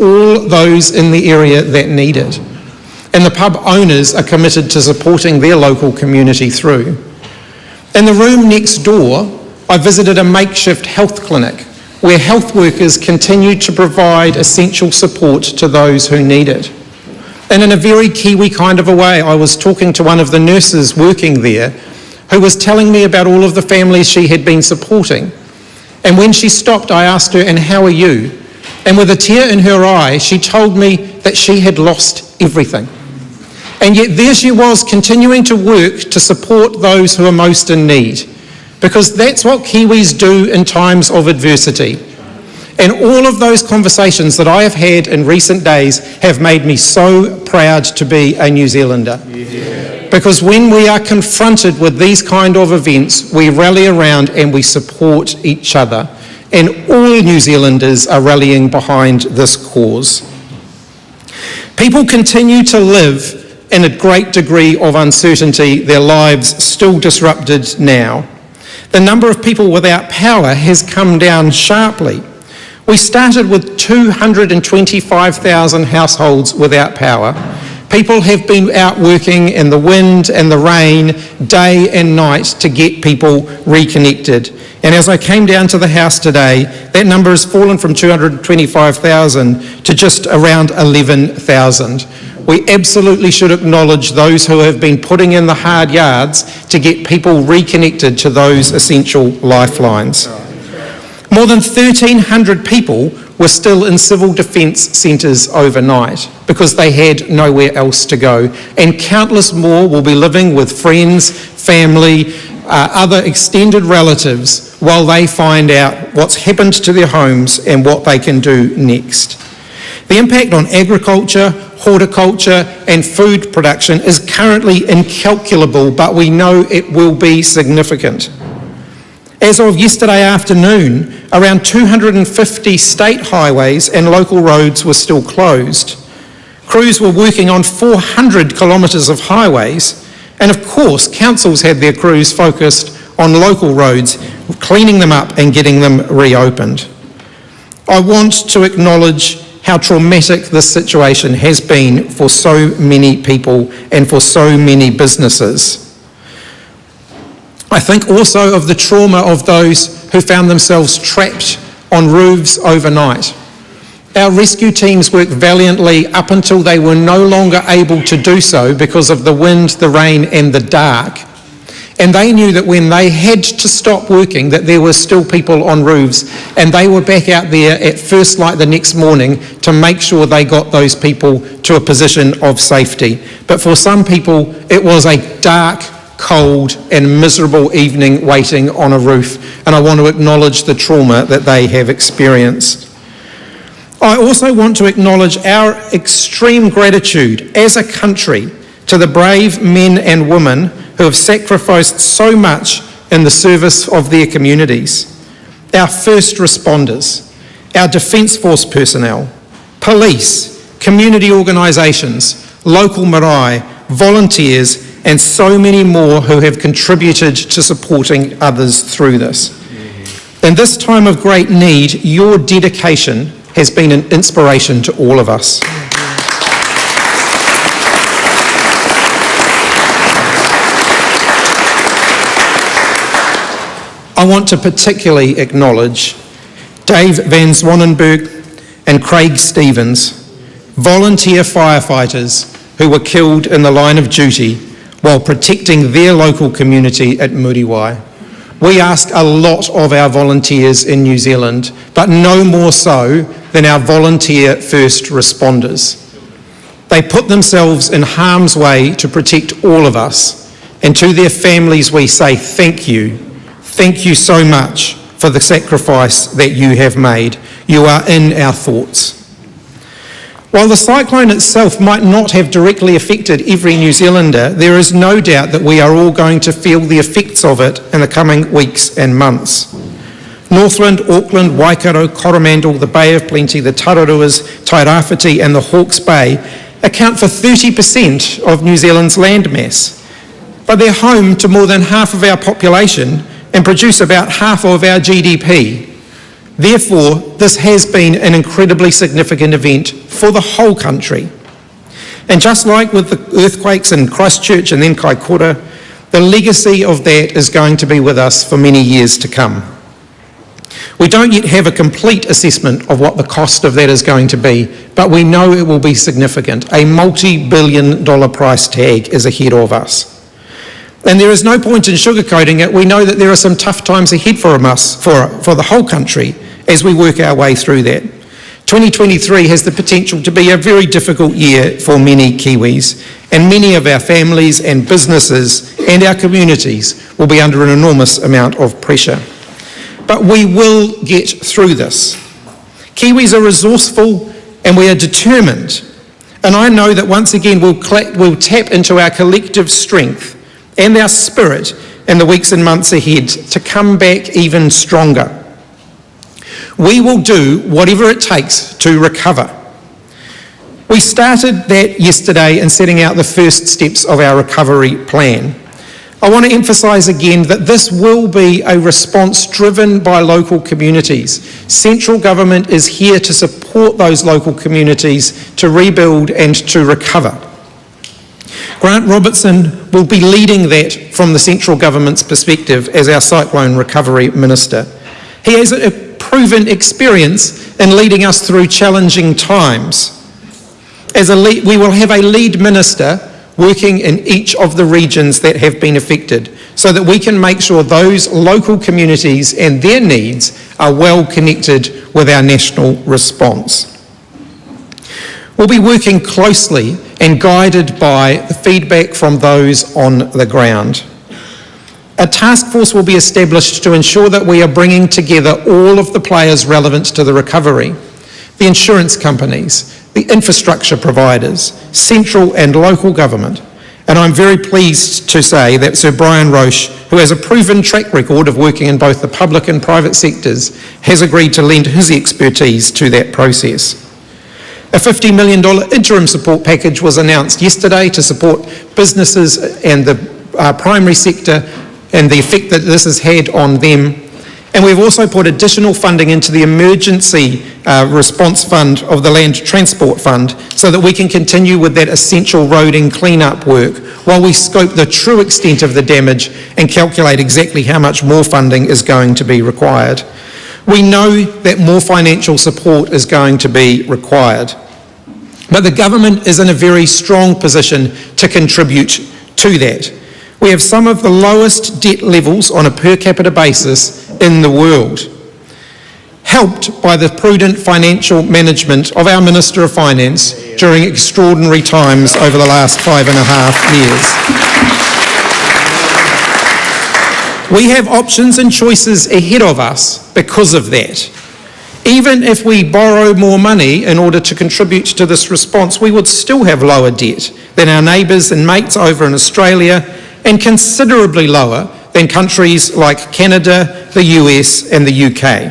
all those in the area that need it. And the pub owners are committed to supporting their local community through. In the room next door, I visited a makeshift health clinic where health workers continue to provide essential support to those who need it. And in a very Kiwi kind of a way, I was talking to one of the nurses working there who was telling me about all of the families she had been supporting. And when she stopped, I asked her, "And how are you?" And with a tear in her eye, she told me that she had lost everything. And yet there she was, continuing to work to support those who are most in need, because that's what Kiwis do in times of adversity. And all of those conversations that I have had in recent days have made me so proud to be a New Zealander. Yeah. Because when we are confronted with these kind of events, we rally around and we support each other. And all New Zealanders are rallying behind this cause. People continue to live in a great degree of uncertainty, their lives still disrupted now. The number of people without power has come down sharply. We started with 225,000 households without power. People have been out working in the wind and the rain, day and night, to get people reconnected. And as I came down to the House today, that number has fallen from 225,000 to just around 11,000. We absolutely should acknowledge those who have been putting in the hard yards to get people reconnected to those essential lifelines. More than 1,300 people were still in civil defence centres overnight because they had nowhere else to go. And countless more will be living with friends, family, other extended relatives while they find out what's happened to their homes and what they can do next. The impact on agriculture, horticulture and food production is currently incalculable, but we know it will be significant. As of yesterday afternoon, around 250 state highways and local roads were still closed. Crews were working on 400 kilometres of highways, and of course councils had their crews focused on local roads, cleaning them up and getting them reopened. I want to acknowledge how traumatic this situation has been for so many people and for so many businesses. I think also of the trauma of those who found themselves trapped on roofs overnight. Our rescue teams worked valiantly up until they were no longer able to do so because of the wind, the rain and the dark. And they knew that when they had to stop working, that there were still people on roofs, and they were back out there at first light the next morning to make sure they got those people to a position of safety. But for some people, it was a dark, cold and miserable evening waiting on a roof, and I want to acknowledge the trauma that they have experienced. I also want to acknowledge our extreme gratitude as a country to the brave men and women who have sacrificed so much in the service of their communities. Our first responders, our Defence Force personnel, police, community organisations, local marae, volunteers, and so many more who have contributed to supporting others through this. In this time of great need, your dedication has been an inspiration to all of us. I want to particularly acknowledge Dave Van Zwanenberg and Craig Stevens, volunteer firefighters who were killed in the line of duty while protecting their local community at Muriwai. We ask a lot of our volunteers in New Zealand, but no more so than our volunteer first responders. They put themselves in harm's way to protect all of us, and to their families we say thank you. Thank you so much for the sacrifice that you have made. You are in our thoughts. While the cyclone itself might not have directly affected every New Zealander, there is no doubt that we are all going to feel the effects of it in the coming weeks and months. Northland, Auckland, Waikato, Coromandel, the Bay of Plenty, the Tararuas, Tairāwhiti and the Hawke's Bay account for 30% of New Zealand's landmass, but they're home to more than half of our population and produce about half of our GDP. Therefore, this has been an incredibly significant event for the whole country. And just like with the earthquakes in Christchurch and then Kaikoura, the legacy of that is going to be with us for many years to come. We don't yet have a complete assessment of what the cost of that is going to be, but we know it will be significant. A multi-billion-dollar price tag is ahead of us. And there is no point in sugarcoating it. We know that there are some tough times ahead for us, for the whole country, as we work our way through that. 2023 has the potential to be a very difficult year for many Kiwis, and many of our families and businesses and our communities will be under an enormous amount of pressure. But we will get through this. Kiwis are resourceful and we are determined. And I know that once again we'll tap into our collective strength and our spirit in the weeks and months ahead to come back even stronger. We will do whatever it takes to recover. We started that yesterday in setting out the first steps of our recovery plan. I want to emphasise again that this will be a response driven by local communities. Central government is here to support those local communities to rebuild and to recover. Grant Robertson will be leading that from the central government's perspective as our Cyclone Recovery Minister. He has a proven experience in leading us through challenging times. We will have a lead minister working in each of the regions that have been affected so that we can make sure those local communities and their needs are well connected with our national response. We'll be working closely and guided by the feedback from those on the ground. A task force will be established to ensure that we are bringing together all of the players relevant to the recovery, the insurance companies, the infrastructure providers, central and local government. And I'm very pleased to say that Sir Brian Roche, who has a proven track record of working in both the public and private sectors, has agreed to lend his expertise to that process. A $50 million interim support package was announced yesterday to support businesses and the primary sector and the effect that this has had on them. And we've also put additional funding into the emergency response fund of the Land Transport Fund so that we can continue with that essential roading clean-up work while we scope the true extent of the damage and calculate exactly how much more funding is going to be required. We know that more financial support is going to be required, but the government is in a very strong position to contribute to that. We have some of the lowest debt levels on a per capita basis in the world, helped by the prudent financial management of our Minister of Finance during extraordinary times over the last 5.5 years. We have options and choices ahead of us because of that. Even if we borrow more money in order to contribute to this response, we would still have lower debt than our neighbours and mates over in Australia, and considerably lower than countries like Canada, the US and the UK.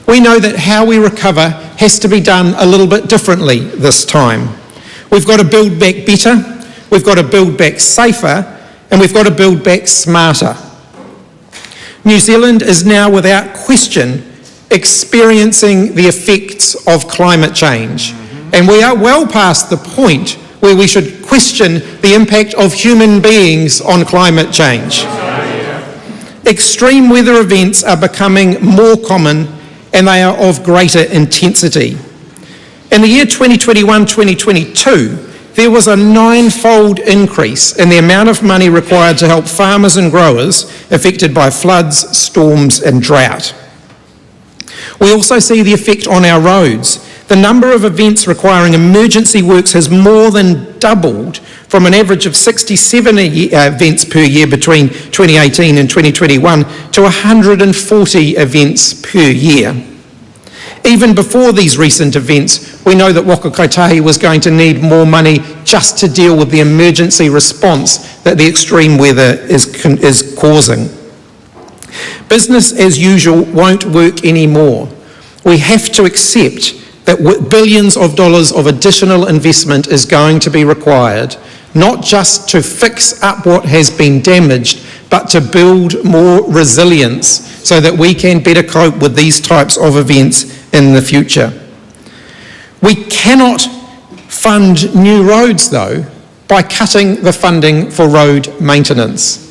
We know that how we recover has to be done a little bit differently this time. We've got to build back better, we've got to build back safer, and we've got to build back smarter. New Zealand is now without question experiencing the effects of climate change, and we are well past the point where we should question the impact of human beings on climate change. Extreme weather events are becoming more common and they are of greater intensity. In the year 2021-2022, there was a 9-fold increase in the amount of money required to help farmers and growers affected by floods, storms and drought. We also see the effect on our roads. The number of events requiring emergency works has more than doubled from an average of 67 events per year between 2018 and 2021 to 140 events per year. Even before these recent events, we know that Waka Kotahi was going to need more money just to deal with the emergency response that the extreme weather is causing. Business as usual won't work anymore. We have to accept that billions of dollars of additional investment is going to be required, not just to fix up what has been damaged, but to build more resilience so that we can better cope with these types of events in the future. We cannot fund new roads, though, by cutting the funding for road maintenance.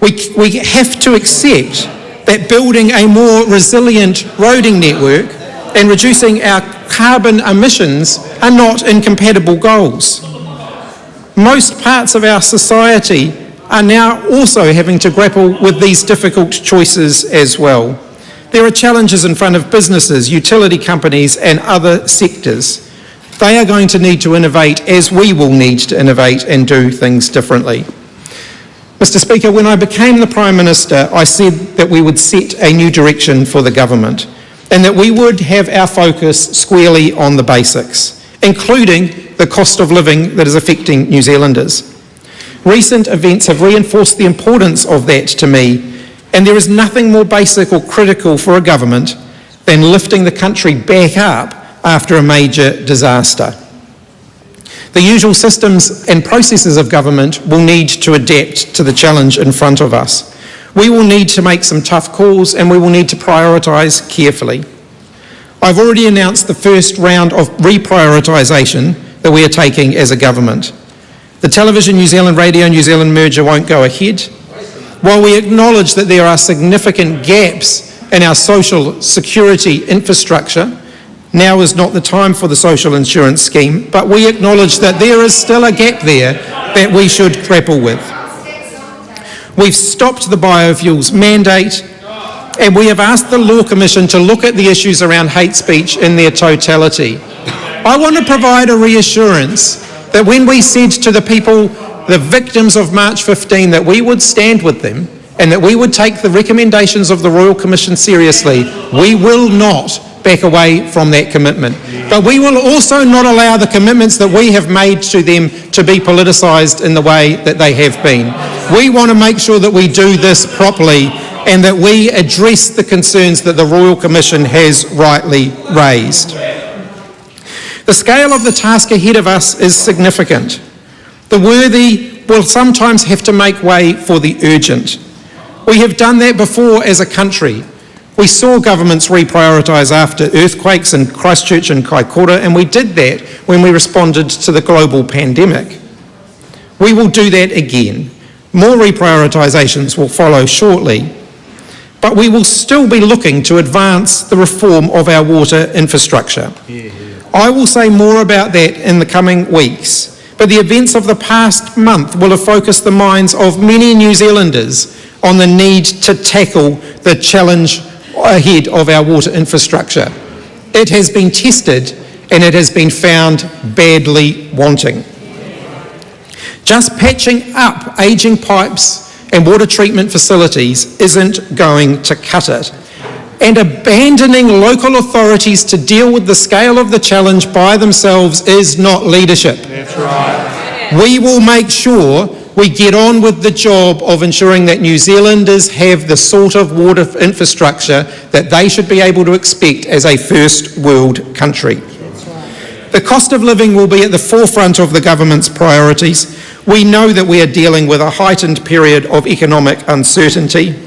We have to accept that building a more resilient roading network and reducing our carbon emissions are not incompatible goals. Most parts of our society are now also having to grapple with these difficult choices as well. There are challenges in front of businesses, utility companies and other sectors. They are going to need to innovate, as we will need to innovate and do things differently. Mr. Speaker, when I became the Prime Minister, I said that we would set a new direction for the government and that we would have our focus squarely on the basics, including the cost of living that is affecting New Zealanders. Recent events have reinforced the importance of that to me, and there is nothing more basic or critical for a government than lifting the country back up after a major disaster. The usual systems and processes of government will need to adapt to the challenge in front of us. We will need to make some tough calls and we will need to prioritise carefully. I've already announced the first round of reprioritisation that we are taking as a government. The Television New Zealand, Radio New Zealand merger won't go ahead. While we acknowledge that there are significant gaps in our social security infrastructure, now is not the time for the social insurance scheme, but we acknowledge that there is still a gap there that we should grapple with. We've stopped the biofuels mandate, and we have asked the Law Commission to look at the issues around hate speech in their totality. I want to provide a reassurance that when we said to the people, the victims of March 15, that we would stand with them and that we would take the recommendations of the Royal Commission seriously, we will not back away from that commitment. But we will also not allow the commitments that we have made to them to be politicised in the way that they have been. We want to make sure that we do this properly and that we address the concerns that the Royal Commission has rightly raised. The scale of the task ahead of us is significant. The worthy will sometimes have to make way for the urgent. We have done that before as a country. We saw governments reprioritise after earthquakes in Christchurch and Kaikoura, and we did that when we responded to the global pandemic. We will do that again. More reprioritisations will follow shortly, but we will still be looking to advance the reform of our water infrastructure. I will say more about that in the coming weeks, but the events of the past month will have focused the minds of many New Zealanders on the need to tackle the challenge ahead of our water infrastructure. It has been tested and it has been found badly wanting. Just patching up ageing pipes and water treatment facilities isn't going to cut it. And abandoning local authorities to deal with the scale of the challenge by themselves is not leadership. That's right. We will make sure we get on with the job of ensuring that New Zealanders have the sort of water infrastructure that they should be able to expect as a first world country. The cost of living will be at the forefront of the government's priorities. We know that we are dealing with a heightened period of economic uncertainty.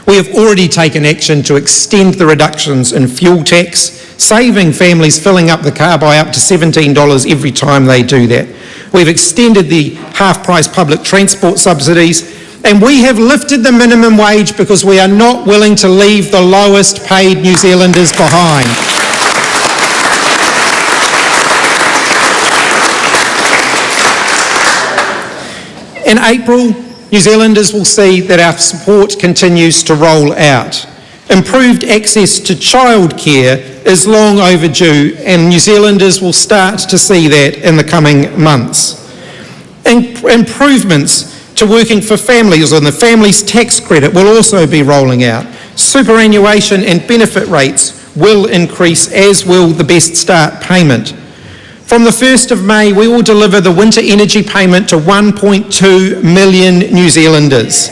We have already taken action to extend the reductions in fuel tax, saving families filling up the car by up to $17 every time they do that. We've extended the half-price public transport subsidies, and we have lifted the minimum wage because we are not willing to leave the lowest paid New Zealanders behind. In April, New Zealanders will see that our support continues to roll out. Improved access to childcare is long overdue, and New Zealanders will start to see that in the coming months. Improvements to working for families on the Families Tax Credit will also be rolling out. Superannuation and benefit rates will increase, as will the Best Start payment. From the 1st of May, we will deliver the winter energy payment to 1.2 million New Zealanders.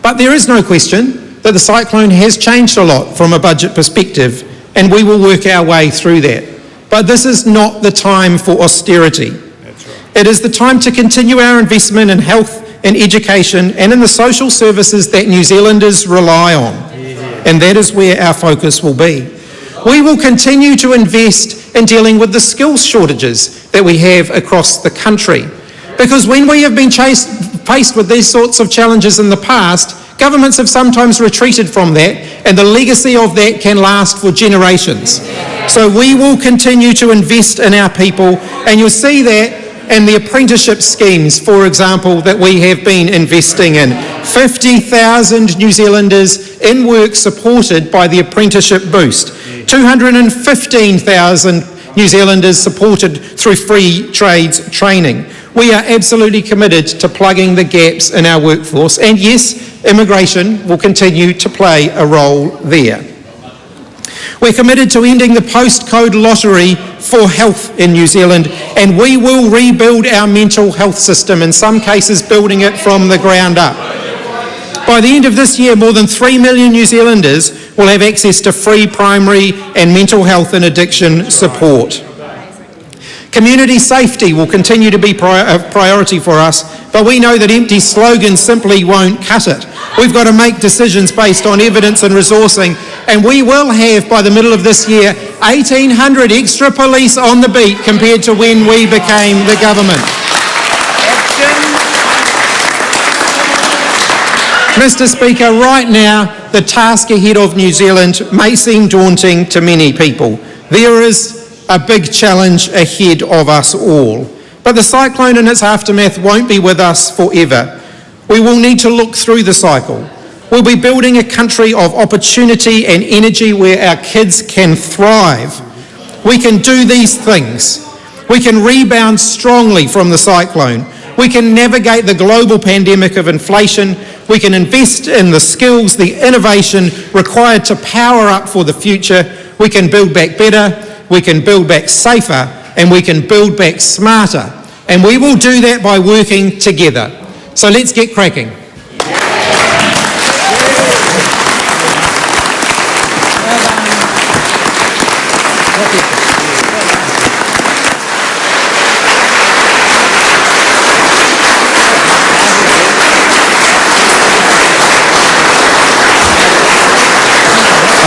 But there is no question that the cyclone has changed a lot from a budget perspective, and we will work our way through that. But this is not the time for austerity. It is the time to continue our investment in health in education and in the social services that New Zealanders rely on. And that is where our focus will be. We will continue to invest in dealing with the skills shortages that we have across the country. Because when we have been faced with these sorts of challenges in the past, governments have sometimes retreated from that, and the legacy of that can last for generations. So we will continue to invest in our people, and you'll see that in the apprenticeship schemes, for example, that we have been investing in. 50,000 New Zealanders in work supported by the apprenticeship boost. 215,000 New Zealanders supported through free trades training. We are absolutely committed to plugging the gaps in our workforce, and yes, immigration will continue to play a role there. We're committed to ending the postcode lottery for health in New Zealand, and we will rebuild our mental health system, in some cases building it from the ground up. By the end of this year, more than 3 million New Zealanders will have access to free primary and mental health and addiction support. Community safety will continue to be a priority for us, but we know that empty slogans simply won't cut it. We've got to make decisions based on evidence and resourcing, and we will have, by the middle of this year, 1,800 extra police on the beat compared to when we became the government. Mr. Speaker, right now, the task ahead of New Zealand may seem daunting to many people. There is a big challenge ahead of us all. But the cyclone and its aftermath won't be with us forever. We will need to look through the cycle. We'll be building a country of opportunity and energy where our kids can thrive. We can do these things. We can rebound strongly from the cyclone. We can navigate the global pandemic of inflation. We can invest in the skills, the innovation required to power up for the future. We can build back better. We can build back safer, and we can build back smarter. And we will do that by working together. So let's get cracking.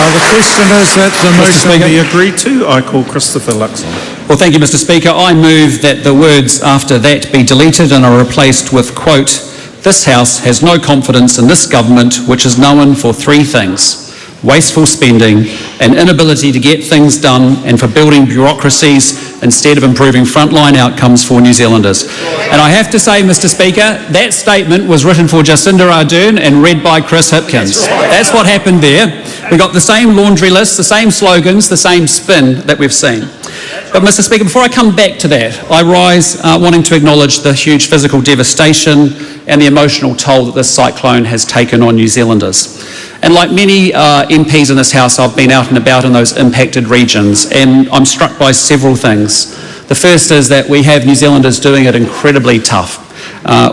The question is that the motion be agreed to. I call Christopher Luxon. Well, thank you, Mr. Speaker. I move that the words after that be deleted and are replaced with, quote, "This House has no confidence in this government, which is known for three things: wasteful spending, an inability to get things done, and for building bureaucracies instead of improving frontline outcomes for New Zealanders." And I have to say, Mr. Speaker, that statement was written for Jacinda Ardern and read by Chris Hipkins. That's what happened there. We got the same laundry list, the same slogans, the same spin that we've seen. But Mr. Speaker, before I come back to that, I rise wanting to acknowledge the huge physical devastation and the emotional toll that this cyclone has taken on New Zealanders. And like many MPs in this House, I've been out and about in those impacted regions, and I'm struck by several things. The first is that we have New Zealanders doing it incredibly tough.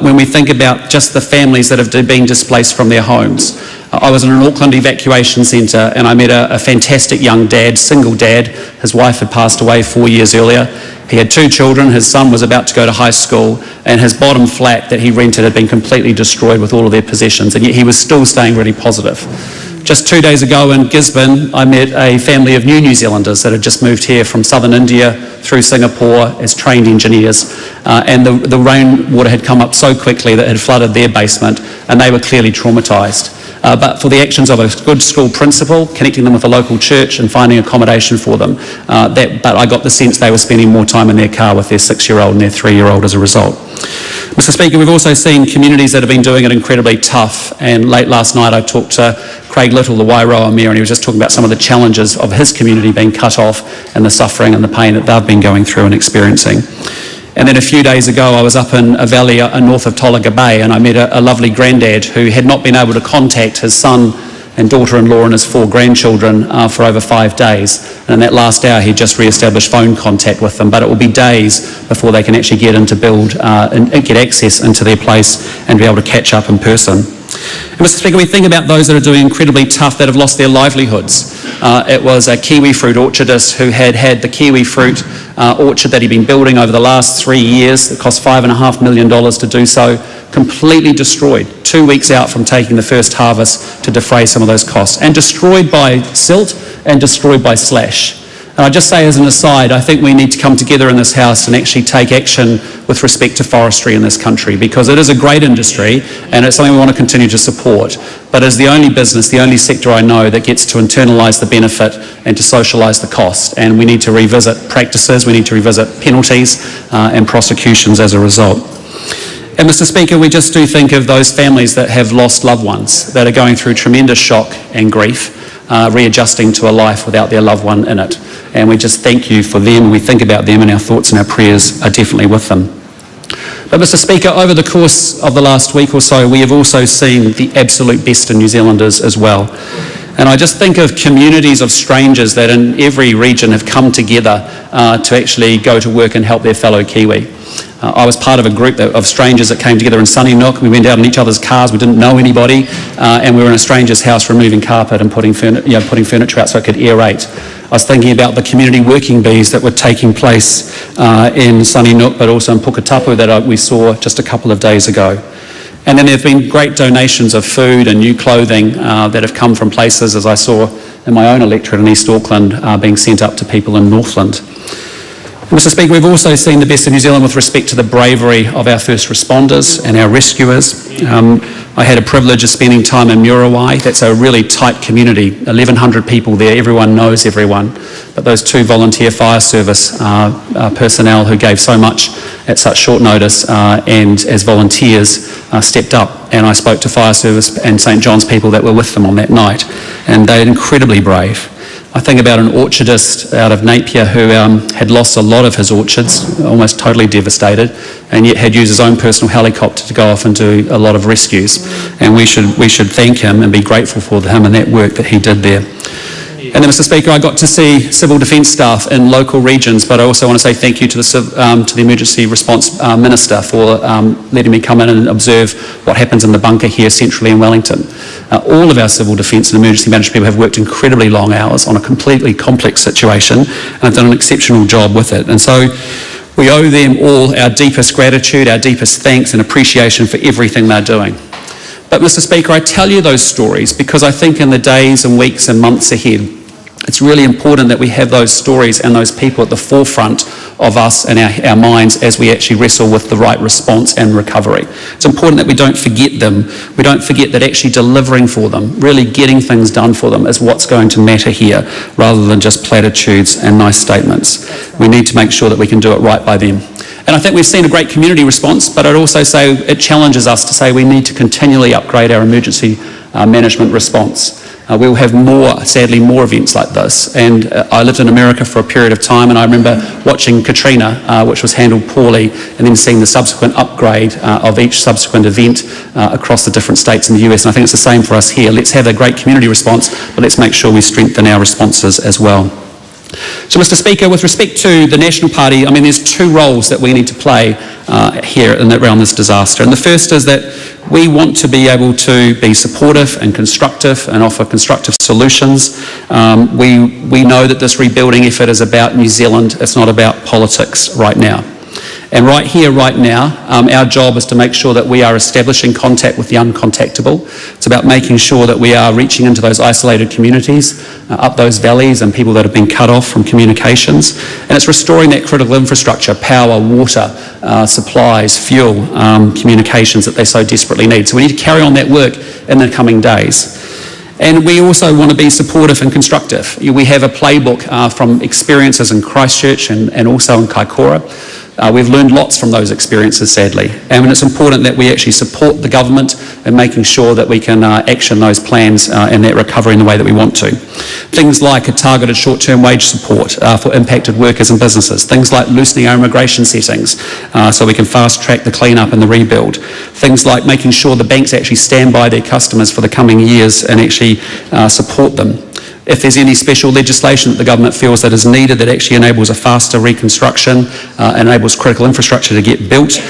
When we think about just the families that have been displaced from their homes. I was in an Auckland evacuation centre and I met a fantastic young dad, single dad. His wife had passed away 4 years earlier. He had 2 children, his son was about to go to high school, and his bottom flat that he rented had been completely destroyed with all of their possessions, and yet he was still staying really positive. Just 2 days ago in Gisborne, I met a family of New Zealanders that had just moved here from southern India through Singapore as trained engineers, and the rainwater had come up so quickly that it had flooded their basement, and they were clearly traumatised. But for the actions of a good school principal, connecting them with a local church and finding accommodation for them, but I got the sense they were spending more time in their car with their 6-year-old and their 3-year-old as a result. Mr. Speaker, we've also seen communities that have been doing it incredibly tough, and late last night I talked to Craig Little, the Wairoa Mayor, and he was just talking about some of the challenges of his community being cut off and the suffering and the pain that they've been going through and experiencing. And then a few days ago, I was up in a valley north of Tolaga Bay, and I met a lovely granddad who had not been able to contact his son and daughter-in-law and his 4 grandchildren for over 5 days. And in that last hour, he just re-established phone contact with them, but it will be days before they can actually get in to build and get access into their place and be able to catch up in person. And Mr. Speaker, we think about those that are doing incredibly tough, that have lost their livelihoods. It was a kiwi fruit orchardist who had the kiwi fruit orchard that he'd been building over the last 3 years. It cost $5.5 million to do so, completely destroyed 2 weeks out from taking the first harvest to defray some of those costs, and destroyed by silt and destroyed by slash. And I just say as an aside, I think we need to come together in this House and actually take action with respect to forestry in this country, because it is a great industry and it's something we want to continue to support. But it's the only business, the only sector I know that gets to internalise the benefit and to socialise the cost. And we need to revisit practices, we need to revisit penalties and prosecutions as a result. And Mr. Speaker, we just do think of those families that have lost loved ones, that are going through tremendous shock and grief, readjusting to a life without their loved one in it. And we just thank you for them. We think about them, and our thoughts and our prayers are definitely with them. But Mr. Speaker, over the course of the last week or so, we have also seen the absolute best in New Zealanders as well. And I just think of communities of strangers that in every region have come together to actually go to work and help their fellow Kiwi. I was part of a group of strangers that came together in Sunny Nook. We went out in each other's cars. We didn't know anybody, and we were in a stranger's house removing carpet and putting furniture out so it could aerate. I was thinking about the community working bees that were taking place in Sunny Nook, but also in Puketapu that we saw just a couple of days ago. And then there have been great donations of food and new clothing that have come from places, as I saw in my own electorate in East Auckland, being sent up to people in Northland. Mr. Speaker, we've also seen the best of New Zealand with respect to the bravery of our first responders and our rescuers. I had a privilege of spending time in Muriwai. That's a really tight community, 1,100 people there, everyone knows everyone. But those 2 volunteer fire service personnel who gave so much at such short notice and as volunteers stepped up, and I spoke to fire service and St John's people that were with them on that night, and they were incredibly brave. I think about an orchardist out of Napier who had lost a lot of his orchards, almost totally devastated, and yet had used his own personal helicopter to go off and do a lot of rescues. And we should thank him and be grateful for him and that work that he did there. And then, Mr. Speaker, I got to see civil defence staff in local regions, but I also want to say thank you to the Emergency Response Minister for letting me come in and observe what happens in the bunker here centrally in Wellington. All of our civil defence and emergency management people have worked incredibly long hours on a completely complex situation and have done an exceptional job with it. And so we owe them all our deepest gratitude, our deepest thanks and appreciation for everything they're doing. But Mr. Speaker, I tell you those stories because I think in the days and weeks and months ahead, it's really important that we have those stories and those people at the forefront of us and our minds as we actually wrestle with the right response and recovery. It's important that we don't forget them. We don't forget that actually delivering for them, really getting things done for them is what's going to matter here, rather than just platitudes and nice statements. We need to make sure that we can do it right by them. And I think we've seen a great community response, but I'd also say it challenges us to say we need to continually upgrade our emergency management response. We will have sadly more events like this. And I lived in America for a period of time, and I remember watching Katrina, which was handled poorly, and then seeing the subsequent upgrade of each subsequent event across the different states in the US. And I think it's the same for us here. Let's have a great community response, but let's make sure we strengthen our responses as well. So, Mr. Speaker, with respect to the National Party, I mean, there's 2 roles that we need to play here around this disaster. And the first is that we want to be able to be supportive and constructive and offer constructive solutions. We know that this rebuilding effort is about New Zealand. It's not about politics right now. And right here, right now, our job is to make sure that we are establishing contact with the uncontactable. It's about making sure that we are reaching into those isolated communities, up those valleys and people that have been cut off from communications. And it's restoring that critical infrastructure, power, water, supplies, fuel, communications that they so desperately need. So we need to carry on that work in the coming days. And we also want to be supportive and constructive. We have a playbook from experiences in Christchurch and also in Kaikoura. We've learned lots from those experiences, sadly. And it's important that we actually support the government in making sure that we can action those plans and that recovery in the way that we want to. Things like a targeted short-term wage support for impacted workers and businesses. Things like loosening our immigration settings so we can fast-track the clean-up and the rebuild. Things like making sure the banks actually stand by their customers for the coming years and actually support them. If there's any special legislation that the government feels that is needed that actually enables a faster reconstruction, enables critical infrastructure to get built,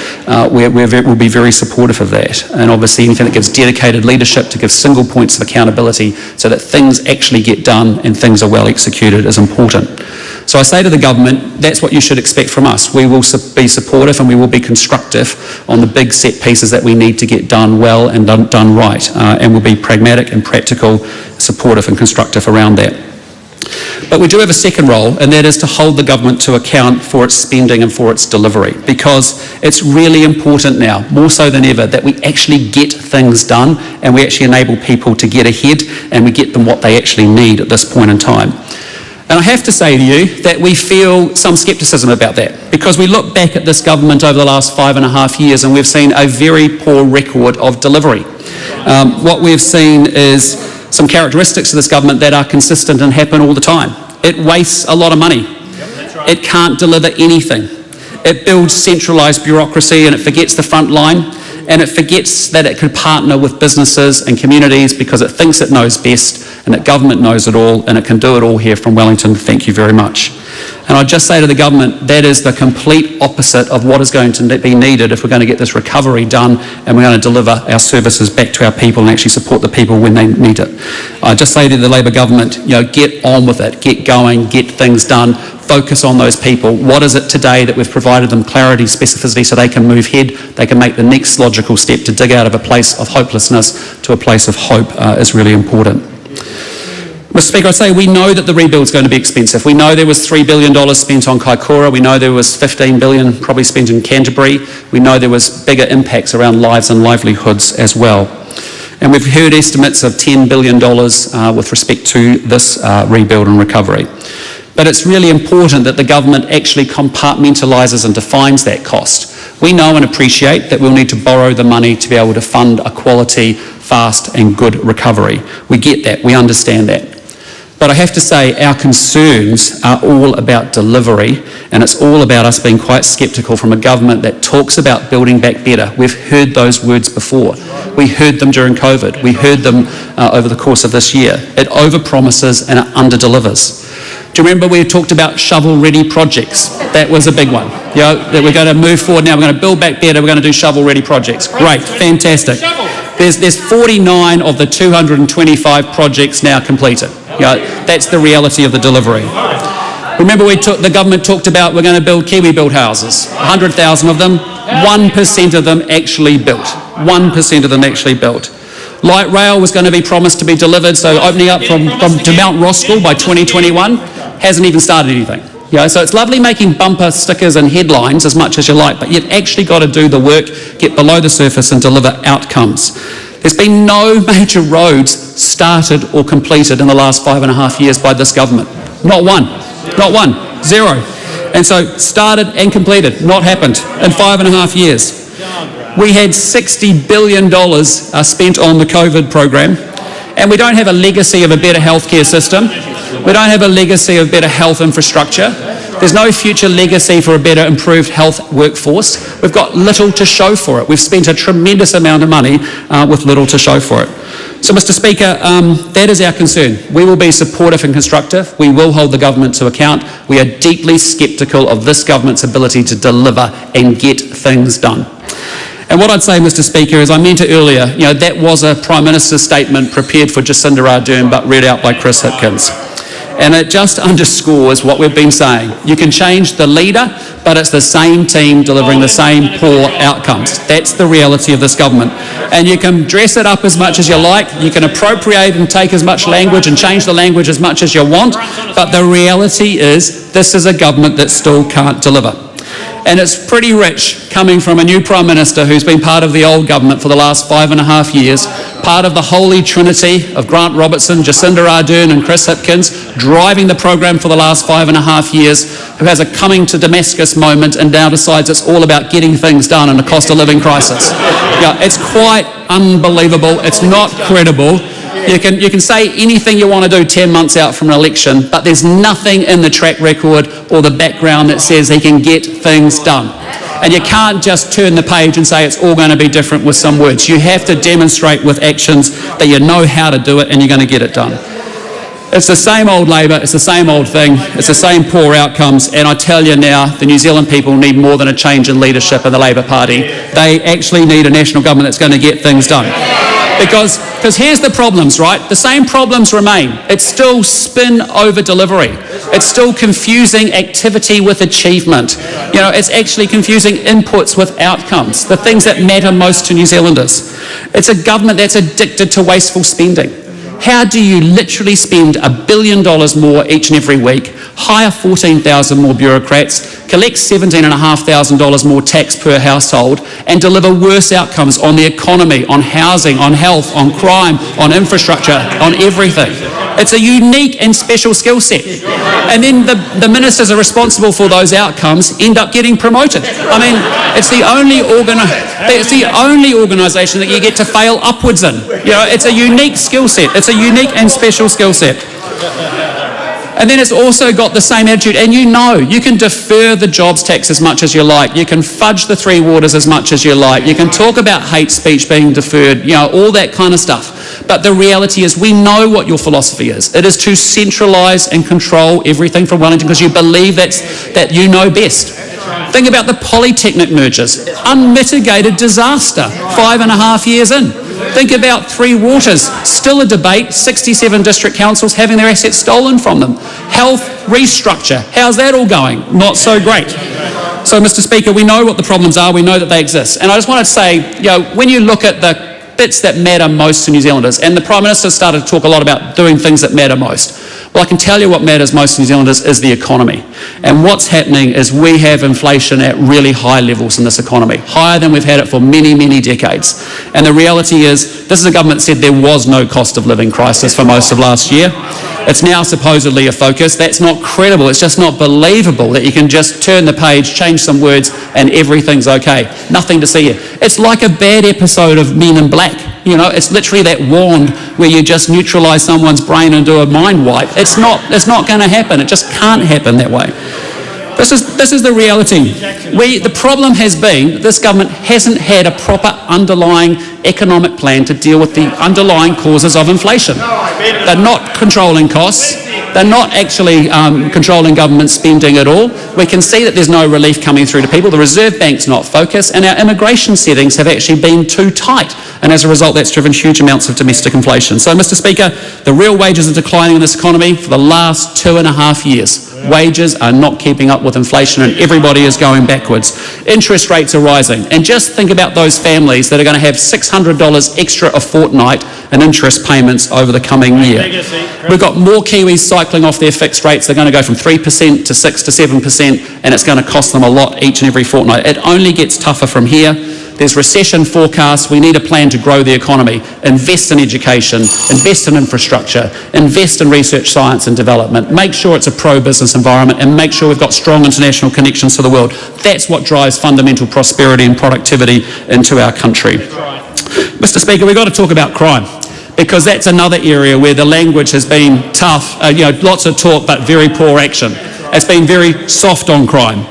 we'll be very supportive of that. And obviously anything that gives dedicated leadership to give single points of accountability so that things actually get done and things are well executed is important. So I say to the government, that's what you should expect from us. We will be supportive and we will be constructive on the big set pieces that we need to get done well and done right. And we'll be pragmatic and practical, supportive and constructive around that. But we do have a second role, and that is to hold the government to account for its spending and for its delivery, because it's really important now, more so than ever, that we actually get things done and we actually enable people to get ahead and we get them what they actually need at this point in time. And I have to say to you that we feel some scepticism about that, because we look back at this government over the last 5.5 years and we've seen a very poor record of delivery. What we've seen is some characteristics of this government that are consistent and happen all the time. It wastes a lot of money. It can't deliver anything. It builds centralised bureaucracy and it forgets the front line, and it forgets that it could partner with businesses and communities because it thinks it knows best and that government knows it all and it can do it all here from Wellington. Thank you very much. And I'd just say to the government, that is the complete opposite of what is going to be needed if we're going to get this recovery done and we're going to deliver our services back to our people and actually support the people when they need it. I'd just say to the Labor government, get on with it, get going, get things done, focus on those people. What is it today that we've provided them clarity, specificity, so they can move ahead, they can make the next logical step to dig out of a place of hopelessness to a place of hope is really important. Mr. Speaker, I'd say we know that the rebuild is going to be expensive. We know there was $3 billion spent on Kaikoura. We know there was $15 billion probably spent in Canterbury. We know there was bigger impacts around lives and livelihoods as well. And we've heard estimates of $10 billion with respect to this rebuild and recovery. But it's really important that the government actually compartmentalises and defines that cost. We know and appreciate that we'll need to borrow the money to be able to fund a quality, fast and good recovery. We get that, we understand that. But I have to say our concerns are all about delivery, and it's all about us being quite sceptical from a government that talks about building back better. We've heard those words before. We heard them during COVID. We heard them over the course of this year. It overpromises and it underdelivers. Do you remember we talked about shovel-ready projects? That was a big one. That we're going to move forward now, we're going to build back better, we're going to do shovel-ready projects. Great, fantastic. There's 49 of the 225 projects now completed. That's the reality of the delivery. Remember the government talked about we're going to build Kiwi-built houses, 100,000 of them, 1% of them actually built. 1% of them actually built. Light rail was going to be promised to be delivered, so opening up to Mount Roskill by 2021, hasn't even started anything. So it's lovely making bumper stickers and headlines as much as you like, but you've actually got to do the work, get below the surface and deliver outcomes. There's been no major roads started or completed in the last 5.5 years by this government. Not one. Not one. Zero. And so started and completed, not happened in 5.5 years. We had $60 billion spent on the COVID program, and we don't have a legacy of a better healthcare system. We don't have a legacy of better health infrastructure. There's no future legacy for a better improved health workforce. We've got little to show for it. We've spent a tremendous amount of money with little to show for it. So, Mr. Speaker, that is our concern. We will be supportive and constructive. We will hold the government to account. We are deeply sceptical of this government's ability to deliver and get things done. And what I'd say, Mr. Speaker, is I meant it earlier, that was a Prime Minister's statement prepared for Jacinda Ardern but read out by Chris Hipkins. And it just underscores what we've been saying. You can change the leader, but it's the same team delivering the same poor outcomes. That's the reality of this government. And you can dress it up as much as you like, you can appropriate and take as much language and change the language as much as you want, but the reality is this is a government that still can't deliver. And it's pretty rich coming from a new Prime Minister who's been part of the old government for the last 5.5 years, part of the holy trinity of Grant Robertson, Jacinda Ardern and Chris Hipkins, driving the program for the last 5.5 years, who has a coming to Damascus moment and now decides it's all about getting things done in a cost of living crisis. It's quite unbelievable. It's not credible. You can say anything you want to do 10 months out from an election, but there's nothing in the track record or the background that says he can get things done. And you can't just turn the page and say it's all going to be different with some words. You have to demonstrate with actions that you know how to do it and you're going to get it done. It's the same old Labour, it's the same old thing, it's the same poor outcomes, and I tell you now, the New Zealand people need more than a change in leadership in the Labour Party. They actually need a national government that's going to get things done. Because here's the problems, right? The same problems remain. It's still spin over delivery. It's still confusing activity with achievement. You know, it's actually confusing inputs with outcomes, the things that matter most to New Zealanders. It's a government that's addicted to wasteful spending. How do you literally spend $1 billion more each and every week, hire 14,000 more bureaucrats, collect $17,500 more tax per household, and deliver worse outcomes on the economy, on housing, on health, on crime, on infrastructure, on everything? It's a unique and special skill set. And then the ministers are responsible for those outcomes end up getting promoted. I mean, it's the only organisation that you get to fail upwards in. You know, it's a unique skill set. It's a unique and special skill set. And then it's also got the same attitude, and you know, you can defer the jobs tax as much as you like, you can fudge the three waters as much as you like, you can talk about hate speech being deferred, you know, all that kind of stuff. But the reality is we know what your philosophy is. It is to centralise and control everything from Wellington because you believe that you know best. Think about the Polytechnic mergers, unmitigated disaster, 5.5 years in. Think about Three Waters, still a debate, 67 district councils having their assets stolen from them. Health restructure, how's that all going? Not so great. So, Mr. Speaker, we know what the problems are, we know that they exist. And I just want to say, you know, when you look at the bits that matter most to New Zealanders, and the Prime Minister started to talk a lot about doing things that matter most. Well, I can tell you what matters most to New Zealanders is the economy. And what's happening is we have inflation at really high levels in this economy, higher than we've had it for many, many decades. And the reality is, this is a government that said there was no cost of living crisis for most of last year. It's now supposedly a focus. That's not credible. It's just not believable that you can just turn the page, change some words, and everything's okay. Nothing to see here. It's like a bad episode of Men in Black. You know, it's literally that wand where you just neutralise someone's brain and do a mind wipe. It's not going to happen. It just can't happen that way. This is the reality. The problem has been this government hasn't had a proper underlying economic plan to deal with the underlying causes of inflation. They're not controlling costs. They're not actually controlling government spending at all. We can see that there's no relief coming through to people. The Reserve Bank's not focused, and our immigration settings have actually been too tight. And as a result, that's driven huge amounts of domestic inflation. So, Mr. Speaker, the real wages are declining in this economy for the last 2.5 years. Wages are not keeping up with inflation, and everybody is going backwards. Interest rates are rising. And just think about those families that are going to have $600 extra a fortnight in interest payments over the coming year. We've got more Kiwis cycling off their fixed rates. They're going to go from 3% to 6 to 7%, and it's going to cost them a lot each and every fortnight. It only gets tougher from here. There's recession forecasts. We need a plan to grow the economy, invest in education, invest in infrastructure, invest in research, science and development, make sure it's a pro-business environment, and make sure we've got strong international connections to the world. That's what drives fundamental prosperity and productivity into our country. Mr. Speaker, we've got to talk about crime, because that's another area where the language has been tough, lots of talk but very poor action. It's been very soft on crime.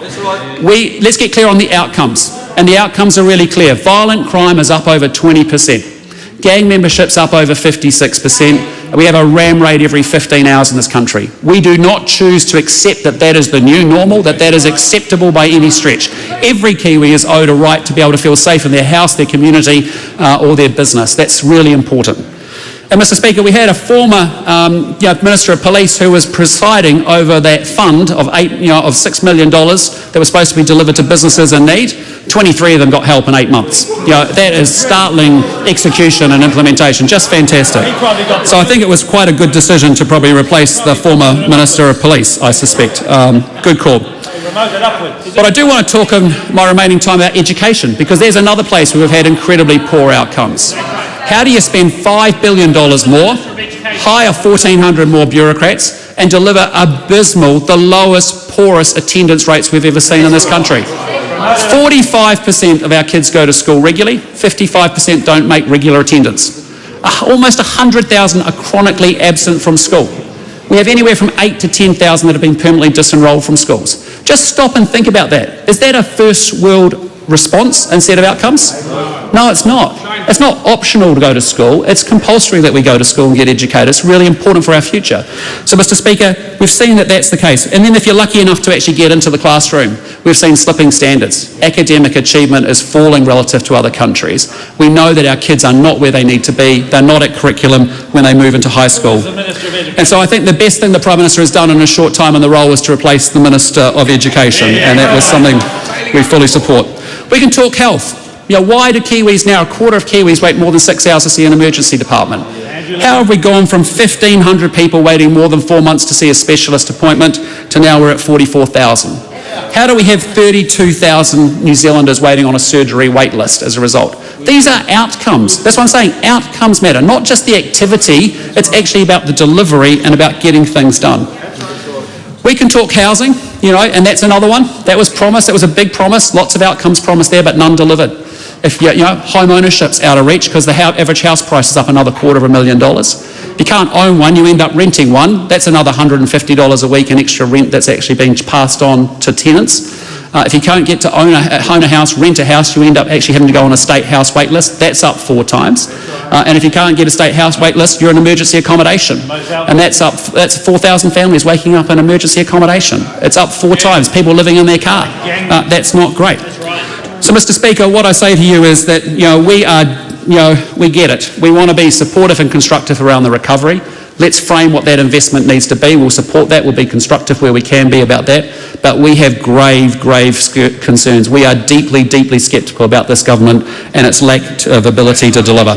Let's get clear on the outcomes. And the outcomes are really clear. Violent crime is up over 20%. Gang membership's up over 56%. We have a ram raid every 15 hours in this country. We do not choose to accept that that is the new normal, that is acceptable by any stretch. Every Kiwi is owed a right to be able to feel safe in their house, their community, or their business. That's really important. And Mr. Speaker, we had a former Minister of Police who was presiding over that fund of $6 million that was supposed to be delivered to businesses in need. 23 of them got help in 8 months. That is startling execution and implementation, just fantastic. So I think it was quite a good decision to probably replace the former Minister of Police, I suspect. Good call. But I do want to talk in my remaining time about education, because there's another place where we've had incredibly poor outcomes. How do you spend $5 billion more, hire 1,400 more bureaucrats, and deliver abysmal, the lowest, poorest attendance rates we've ever seen in this country? 45% of our kids go to school regularly, 55% don't make regular attendance. Almost 100,000 are chronically absent from school. We have anywhere from 8 to 10,000 that have been permanently disenrolled from schools. Just stop and think about that. Is that a first world response instead of outcomes? No, it's not. It's not optional to go to school. It's compulsory that we go to school and get educated. It's really important for our future. So, Mr. Speaker, we've seen that that's the case. And then if you're lucky enough to actually get into the classroom, we've seen slipping standards. Academic achievement is falling relative to other countries. We know that our kids are not where they need to be. They're not at curriculum when they move into high school. And so I think the best thing the Prime Minister has done in a short time in the role was to replace the Minister of Education, and that was something we fully support. We can talk health. Why do Kiwis now, a quarter of Kiwis, wait more than 6 hours to see an emergency department? How have we gone from 1,500 people waiting more than 4 months to see a specialist appointment to now we're at 44,000? How do we have 32,000 New Zealanders waiting on a surgery wait list as a result? These are outcomes. That's what I'm saying. Outcomes matter, not just the activity. It's actually about the delivery and about getting things done. We can talk housing, and that's another one. That was promised. That was a big promise. Lots of outcomes promised there, but none delivered. If home ownership's out of reach because the average house price is up another $250,000. If you can't own one, you end up renting one. That's another $150 a week in extra rent that's actually being passed on to tenants. If you can't get to own a house, rent a house, you end up actually having to go on a state house wait list. That's up 4 times. And if you can't get a state house wait list, you're in emergency accommodation. And that's 4,000 families waking up in emergency accommodation. It's up 4 times. People living in their car. That's not great. So, Mr. Speaker, what I say to you is that, we get it. We want to be supportive and constructive around the recovery. Let's frame what that investment needs to be. We'll support that. We'll be constructive where we can be about that. But we have grave concerns. We are deeply, deeply sceptical about this government and its lack of ability to deliver.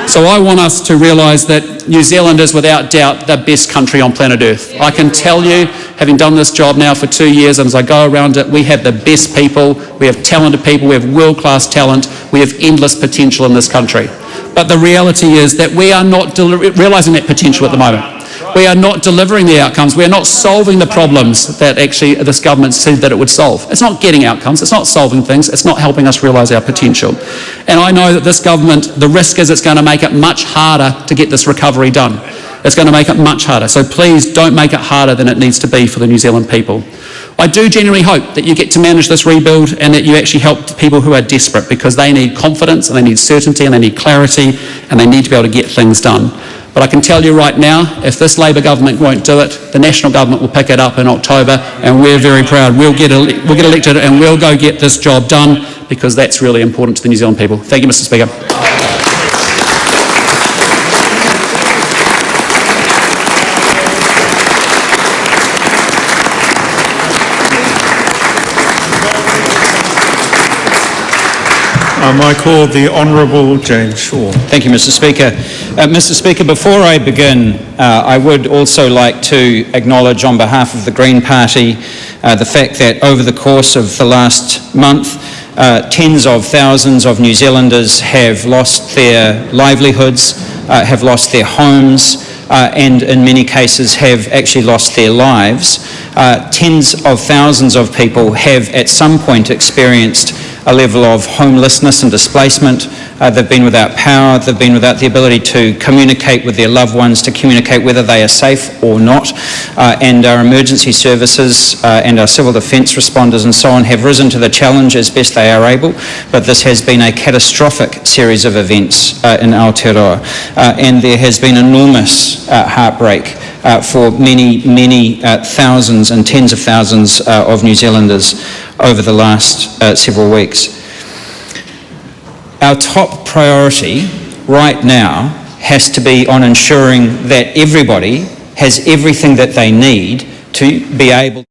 So I want us to realise that New Zealand is without doubt the best country on planet Earth. I can tell you, having done this job now for 2 years, and as I go around it, we have the best people, we have talented people, we have world-class talent, we have endless potential in this country. But the reality is that we are not realising that potential at the moment. We are not delivering the outcomes. We are not solving the problems that actually this government said that it would solve. It's not getting outcomes. It's not solving things. It's not helping us realise our potential. And I know that this government, the risk is it's going to make it much harder to get this recovery done. It's going to make it much harder. So please don't make it harder than it needs to be for the New Zealand people. I do genuinely hope that you get to manage this rebuild and that you actually help people who are desperate, because they need confidence and they need certainty and they need clarity and they need to be able to get things done. But I can tell you right now, if this Labour government won't do it, the National government will pick it up in October, and we're very proud. We'll get elected and we'll go get this job done, because that's really important to the New Zealand people. Thank you, Mr. Speaker. I call the Honourable James Shaw. Thank you, Mr. Speaker. Mr. Speaker, before I begin, I would also like to acknowledge on behalf of the Green Party the fact that over the course of the last month, tens of thousands of New Zealanders have lost their livelihoods, have lost their homes, and in many cases have actually lost their lives. Tens of thousands of people have at some point experienced a level of homelessness and displacement. They've been without power, they've been without the ability to communicate with their loved ones, to communicate whether they are safe or not. And our emergency services and our civil defence responders and so on have risen to the challenge as best they are able, but this has been a catastrophic series of events in Aotearoa. And there has been enormous heartbreak for many thousands and tens of thousands of New Zealanders over the last several weeks. Our top priority right now has to be on ensuring that everybody has everything that they need to be able